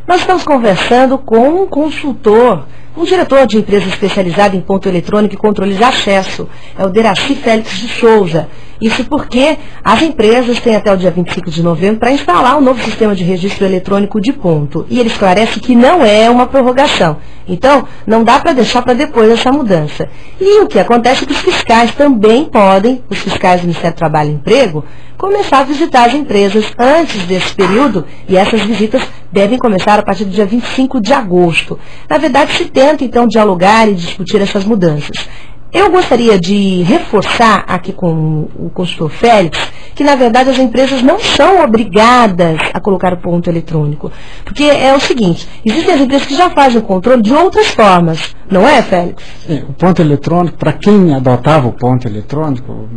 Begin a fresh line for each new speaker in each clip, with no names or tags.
Nós estamos conversando com um consultor, um diretor de empresa especializada em ponto eletrônico e controle de acesso, é o Deraci Félix de Souza. Isso porque as empresas têm até o dia 25 de novembro para instalar o novo sistema de registro eletrônico de ponto. E ele esclarece que não é uma prorrogação. Então, não dá para deixar para depois essa mudança. E o que acontece é que os fiscais também podem, os fiscais do Ministério do Trabalho e Emprego, começar a visitar as empresas antes desse período, e essas visitas devem começar a partir do dia 25 de agosto. Na verdade, se tenta, então, dialogar e discutir essas mudanças. Eu gostaria de reforçar aqui com o consultor Félix que, na verdade, as empresas não são obrigadas a colocar o ponto eletrônico. Porque é o seguinte, existem as empresas que já fazem o controle de outras formas, não é, Félix?
Sim, o ponto eletrônico, para quem adotava o ponto eletrônico,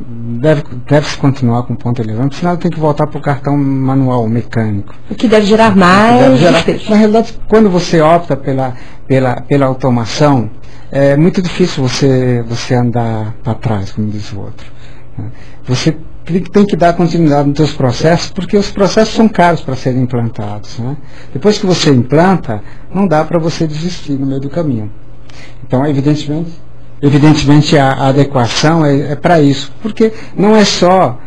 deve-se continuar com o ponto eletrônico, senão tem que voltar para o cartão manual mecânico.
O que deve gerar mais despesa.
Na realidade, quando você opta pela automação, é muito difícil você andar para trás, como diz o outro. Você tem que dar continuidade nos seus processos, porque os processos são caros para serem implantados, né? Depois que você implanta, não dá para você desistir no meio do caminho. Então, evidentemente a adequação é para isso, porque não é só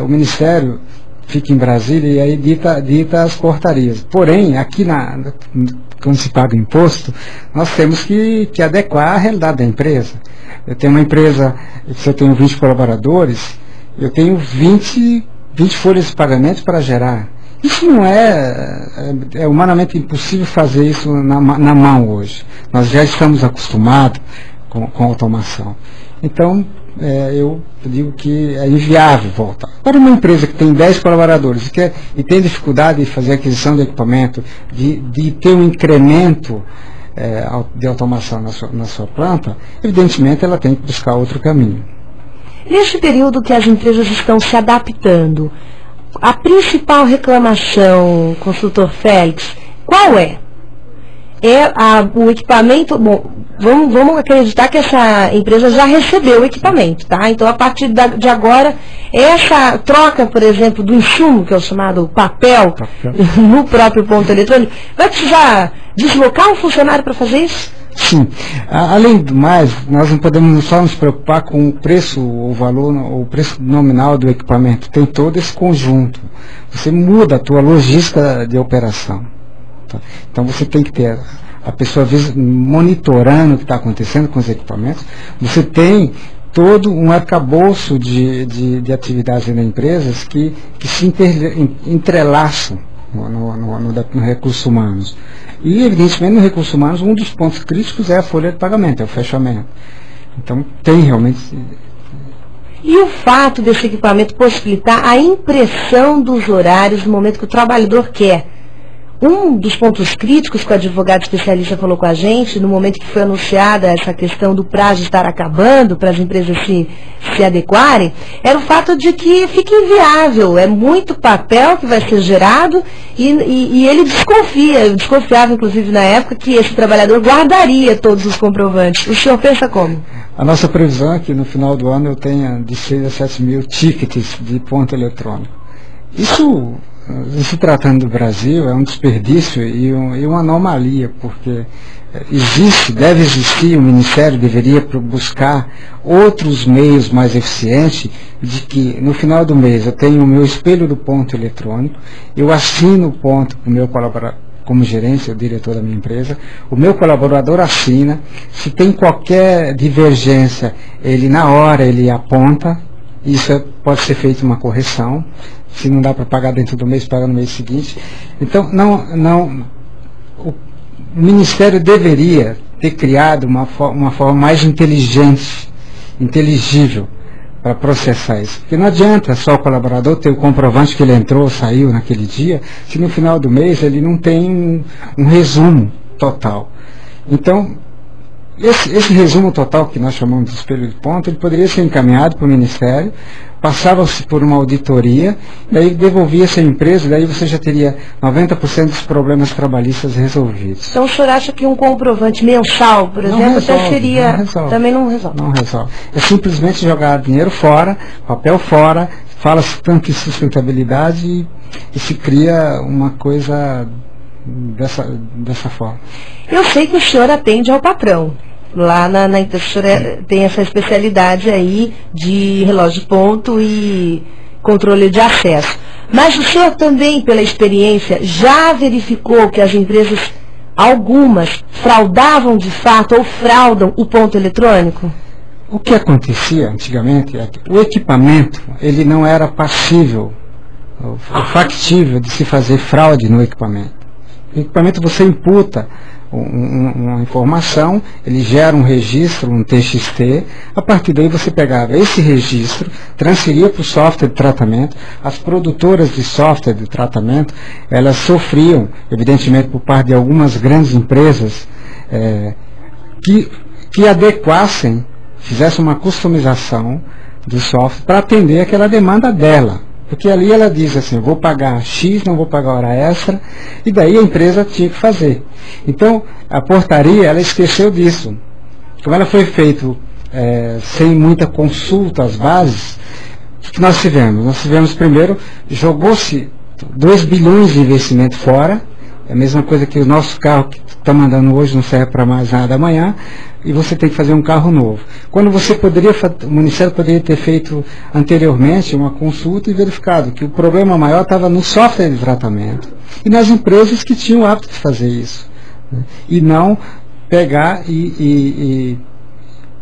o Ministério fica em Brasília e aí dita as portarias. Porém, aqui quando se paga imposto, nós temos que adequar à realidade da empresa. Eu tenho uma empresa, se eu tenho 20 colaboradores, eu tenho 20 folhas de pagamento para gerar. Isso não é humanamente impossível fazer isso na mão hoje. Nós já estamos acostumados com automação. Então, eu digo que é inviável voltar. Para uma empresa que tem 10 colaboradores e tem dificuldade de fazer aquisição de equipamento, de ter um incremento de automação na sua planta, evidentemente ela tem que buscar outro caminho.
Neste período que as empresas estão se adaptando, a principal reclamação, consultor Félix, qual é? O equipamento, bom, vamos acreditar que essa empresa já recebeu o equipamento, tá? Então, a partir de agora, essa troca, por exemplo, do insumo, que é o chamado papel, no próprio ponto eletrônico, vai precisar deslocar um funcionário para fazer isso?
Sim. Além do mais, nós não podemos só nos preocupar com o preço, o valor, o preço nominal do equipamento. Tem todo esse conjunto. Você muda a tua logística de operação. Então você tem que ter a pessoa monitorando o que está acontecendo com os equipamentos. Você tem todo um arcabouço de atividades nas empresas que se entrelaçam no recursos humanos. E, evidentemente, no recursos humanos, um dos pontos críticos é a folha de pagamento, é o fechamento. Então, tem realmente...
E o fato desse equipamento possibilitar a impressão dos horários no momento que o trabalhador quer? Um dos pontos críticos que o advogado especialista falou com a gente, no momento que foi anunciada essa questão do prazo estar acabando para as empresas se adequarem, era o fato de que fica inviável, é muito papel que vai ser gerado e ele desconfiava inclusive na época que esse trabalhador guardaria todos os comprovantes. O senhor pensa como?
A nossa previsão é que no final do ano eu tenha de 6 a 7 mil tickets de ponto eletrônico. Isso... Se tratando do Brasil, é um desperdício e uma anomalia, porque deve existir, o Ministério deveria buscar outros meios mais eficientes de que no final do mês eu tenho o meu espelho do ponto eletrônico, eu assino o ponto para o meu colaborador, como gerente, o diretor da minha empresa, o meu colaborador assina, se tem qualquer divergência, na hora ele aponta, isso pode ser feito uma correção. Se não dá para pagar dentro do mês, paga no mês seguinte. Então, o Ministério deveria ter criado uma forma mais inteligente, inteligível, para processar isso. Porque não adianta só o colaborador ter o comprovante que ele entrou, saiu naquele dia, se no final do mês ele não tem um resumo total. Então, esse resumo total que nós chamamos de espelho de ponto, ele poderia ser encaminhado para o Ministério, passava-se por uma auditoria, daí devolvia-se a empresa, daí você já teria 90% dos problemas trabalhistas resolvidos.
Então o senhor acha que um comprovante mensal, por exemplo, até seria... Também não resolve.
Não resolve. É simplesmente jogar dinheiro fora, papel fora, fala-se tanto em sustentabilidade e se cria uma coisa dessa forma.
Eu sei que o senhor atende ao patrão. Lá o senhor tem essa especialidade aí de relógio de ponto e controle de acesso. Mas o senhor também, pela experiência, já verificou que as empresas, algumas, fraudavam de fato ou fraudam o ponto eletrônico?
O que acontecia antigamente é que o equipamento ele não era passível, ou factível de se fazer fraude no equipamento. O equipamento você imputa uma informação, ele gera um registro, um TXT, a partir daí você pegava esse registro, transferia para o software de tratamento. As produtoras de software de tratamento, elas sofriam, evidentemente por parte de algumas grandes empresas, que adequassem, fizessem uma customização do software para atender aquela demanda dela. Porque ali ela diz assim, vou pagar X, não vou pagar hora extra, e daí a empresa tinha que fazer. Então, a portaria, ela esqueceu disso. Como ela foi feita sem muita consulta às bases, o que nós tivemos? Nós tivemos primeiro, jogou-se 2 bilhões de investimento fora, é a mesma coisa que o nosso carro que está mandando hoje não serve para mais nada amanhã, e você tem que fazer um carro novo. Quando você o Ministério poderia ter feito anteriormente uma consulta e verificado que o problema maior estava no software de tratamento e nas empresas que tinham o hábito de fazer isso, né? E não pegar e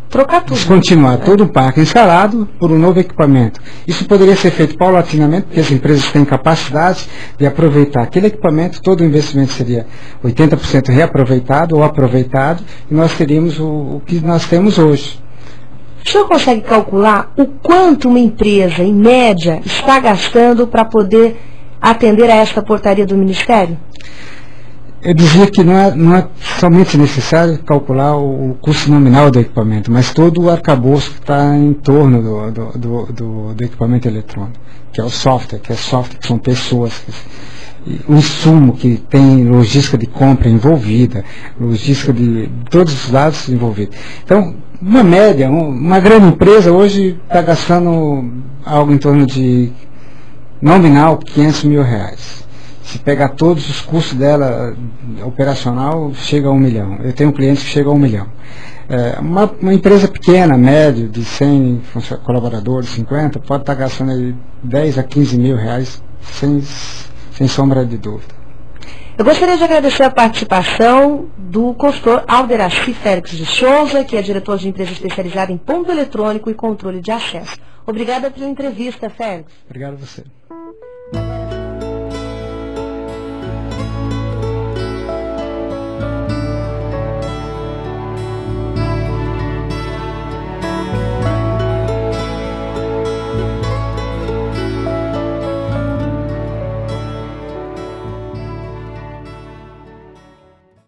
trocar tudo.
Descontinuar todo o parque instalado por um novo equipamento. Isso poderia ser feito paulatinamente, porque as empresas têm capacidade de aproveitar aquele equipamento, todo o investimento seria 80% reaproveitado ou aproveitado, e nós teríamos o que nós temos hoje.
O senhor consegue calcular o quanto uma empresa, em média, está gastando para poder atender a esta portaria do Ministério?
Eu dizia que não é somente necessário calcular o custo nominal do equipamento, mas todo o arcabouço que está em torno do equipamento eletrônico, que é o software, que são pessoas, o insumo que tem logística de compra envolvida, logística de todos os lados envolvidos. Então, uma média, uma grande empresa hoje está gastando algo em torno de nominal R$500 mil. Se pegar todos os custos dela operacional, chega a 1 milhão. Eu tenho clientes que chegam a 1 milhão. Uma empresa pequena, média, de 100 colaboradores, 50, pode estar gastando aí 10 a 15 mil reais, sem sombra de dúvida.
Eu gostaria de agradecer a participação do consultor Alderaci Félix de Souza, que é diretor de empresa especializada em ponto eletrônico e controle de acesso. Obrigada pela entrevista, Félix.
Obrigado a você.